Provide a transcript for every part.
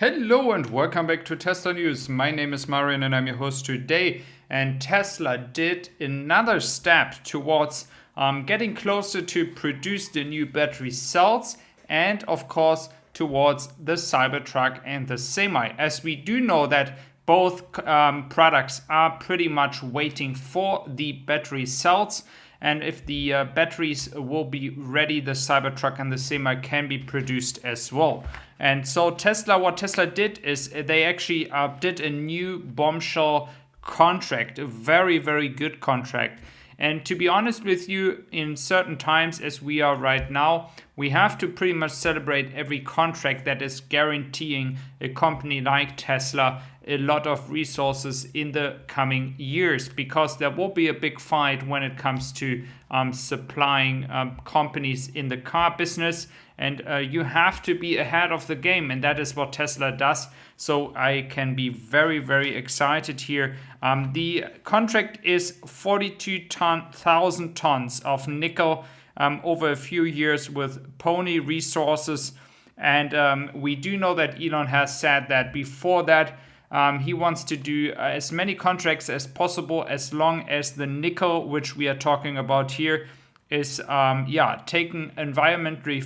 Hello and welcome back to Tesla News. My name is Marian and I'm your host today. And Tesla did another step towards getting closer to produce the new battery cells and of course towards the Cybertruck and the Semi. As we do know that both products are pretty much waiting for the battery cells. And if the batteries will be ready, the Cybertruck and the Semi can be produced as well. And so what Tesla did is they actually did a new bombshell contract, a very, very good contract. And to be honest with you, in certain times as we are right now, we have to pretty much celebrate every contract that is guaranteeing a company like Tesla a lot of resources in the coming years, because there will be a big fight when it comes to supplying companies in the car business. And you have to be ahead of the game, and that is what Tesla does. So I can be very, very excited here. The contract is 42,000 tons of nickel over a few years with Pony Resources. And we do know that Elon has said that before that, he wants to do as many contracts as possible as long as the nickel, which we are talking about here, is taken environmentally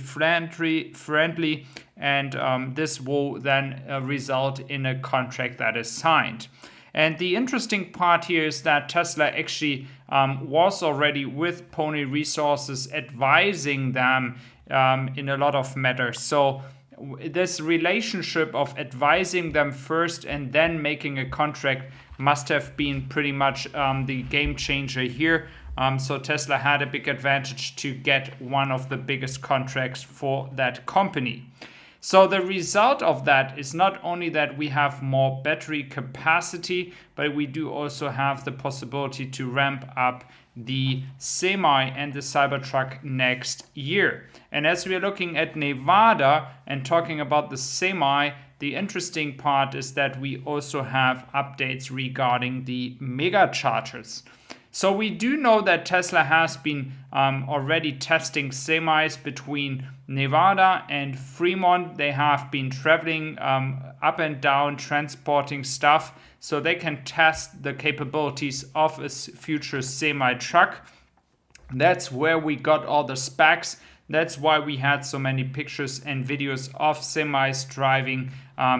friendly, and this will then result in a contract that is signed. And the interesting part here is that Tesla actually was already with Pony Resources advising them in a lot of matters. So this relationship of advising them first and then making a contract must have been pretty much the game changer here. So Tesla had a big advantage to get one of the biggest contracts for that company. So the result of that is not only that we have more battery capacity, but we do also have the possibility to ramp up the Semi and the Cybertruck next year. And as we are looking at Nevada and talking about the Semi, the interesting part is that we also have updates regarding the mega chargers. So we do know that Tesla has been already testing semis between Nevada and Fremont. They have been traveling up and down, transporting stuff, so they can test the capabilities of a future semi-truck. That's where we got all the specs. That's why we had so many pictures and videos of semis driving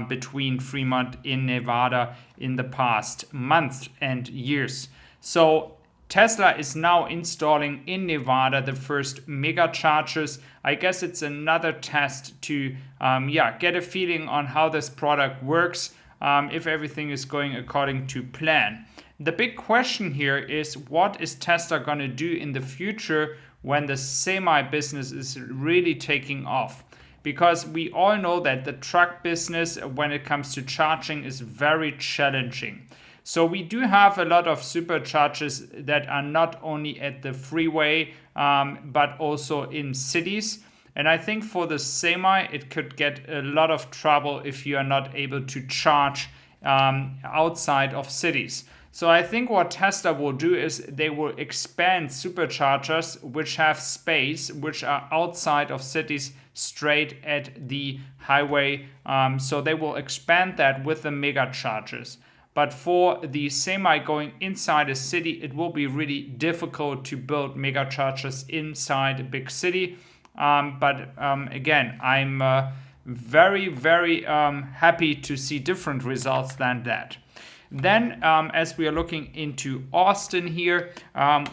between Fremont in Nevada in the past months and years. So Tesla is now installing in Nevada the first mega chargers. I guess it's another test to get a feeling on how this product works, if everything is going according to plan. The big question here is, what is Tesla going to do in the future when the semi business is really taking off? Because we all know that the truck business, when it comes to charging, is very challenging. So we do have a lot of superchargers that are not only at the freeway, but also in cities. And I think for the Semi, it could get a lot of trouble if you are not able to charge outside of cities. So I think what Tesla will do is they will expand superchargers which have space, which are outside of cities, straight at the highway. So they will expand that with the mega chargers. But for the Semi going inside a city, it will be really difficult to build mega chargers inside a big city. Again, I'm very, very happy to see different results than that. Then, as we are looking into Austin here,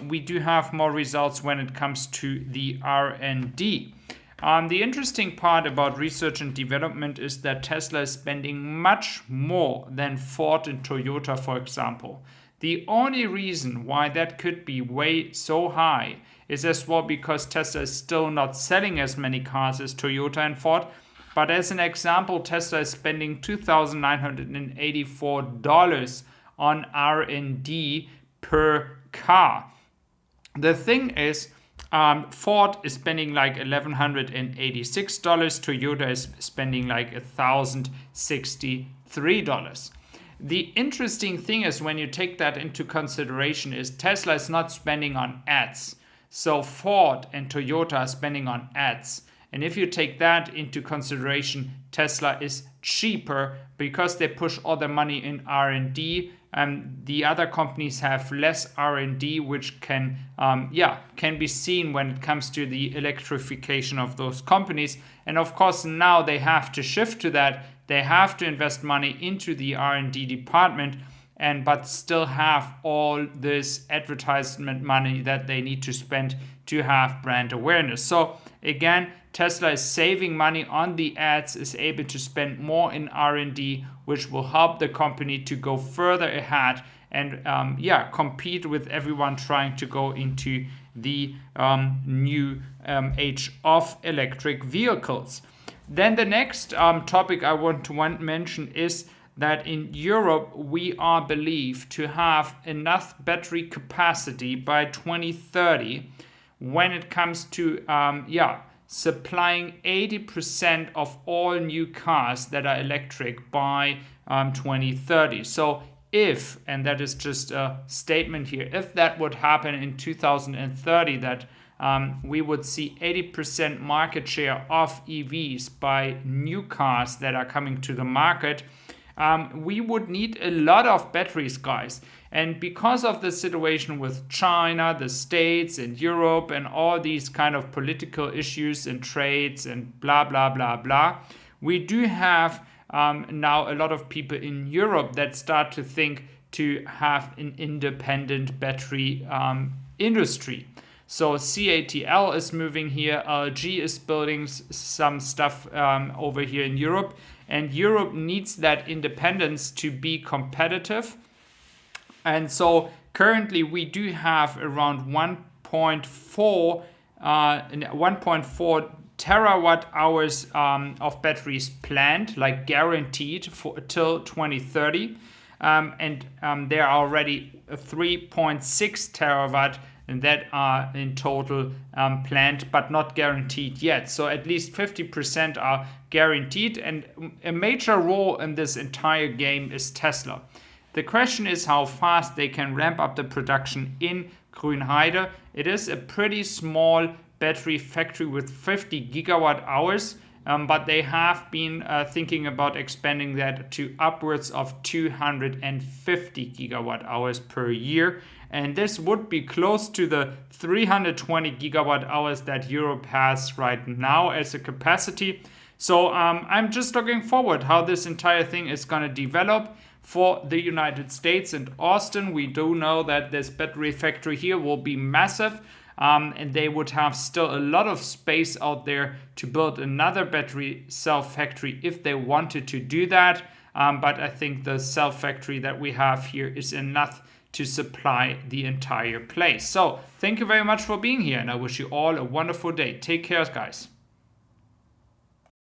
we do have more results when it comes to the R&D. The interesting part about research and development is that Tesla is spending much more than Ford and Toyota, for example. The only reason why that could be way so high is as well because Tesla is still not selling as many cars as Toyota and Ford. But as an example, Tesla is spending $2,984 on R&D per car. The thing is, Ford is spending like $1,186. Toyota is spending like $1,063. The interesting thing is, when you take that into consideration, is Tesla is not spending on ads. So Ford and Toyota are spending on ads. And if you take that into consideration, Tesla is cheaper because they push all their money in R&D. The other companies have less R&D, which can be seen when it comes to the electrification of those companies. And of course, now they have to shift to that. They have to invest money into the R&D department, but still have all this advertisement money that they need to spend to have brand awareness. So again, Tesla is saving money on the ads, is able to spend more in R&D, which will help the company to go further ahead and compete with everyone trying to go into the new age of electric vehicles. Then the next topic I want to mention is that in Europe we are believed to have enough battery capacity by 2030 when it comes to supplying 80% of all new cars that are electric by 2030. So if, and that is just a statement here, if that would happen in 2030, that we would see 80% market share of EVs by new cars that are coming to the market, we would need a lot of batteries, guys. And because of the situation with China, the States, and Europe, and all these kind of political issues and trades and blah, blah, blah, blah, we do have now a lot of people in Europe that start to think to have an independent battery industry. So CATL is moving here, LG is building some stuff over here in Europe, and Europe needs that independence to be competitive. And so currently we do have around 1.4 terawatt hours of batteries planned, like guaranteed for till 2030. There are already 3.6 terawatt that are in total planned, but not guaranteed yet. So at least 50% are guaranteed, and a major role in this entire game is Tesla. The question is how fast they can ramp up the production in Grünheide. It is a pretty small battery factory with 50 gigawatt hours, but they have been thinking about expanding that to upwards of 250 gigawatt hours per year. And this would be close to the 320 gigawatt hours that Europe has right now as a capacity. So I'm just looking forward how this entire thing is going to develop. For the United States and Austin, we do know that this battery factory here will be massive, and they would have still a lot of space out there to build another battery cell factory if they wanted to do that. But I think the cell factory that we have here is enough to supply the entire place. So thank you very much for being here, and I wish you all a wonderful day. Take care, guys.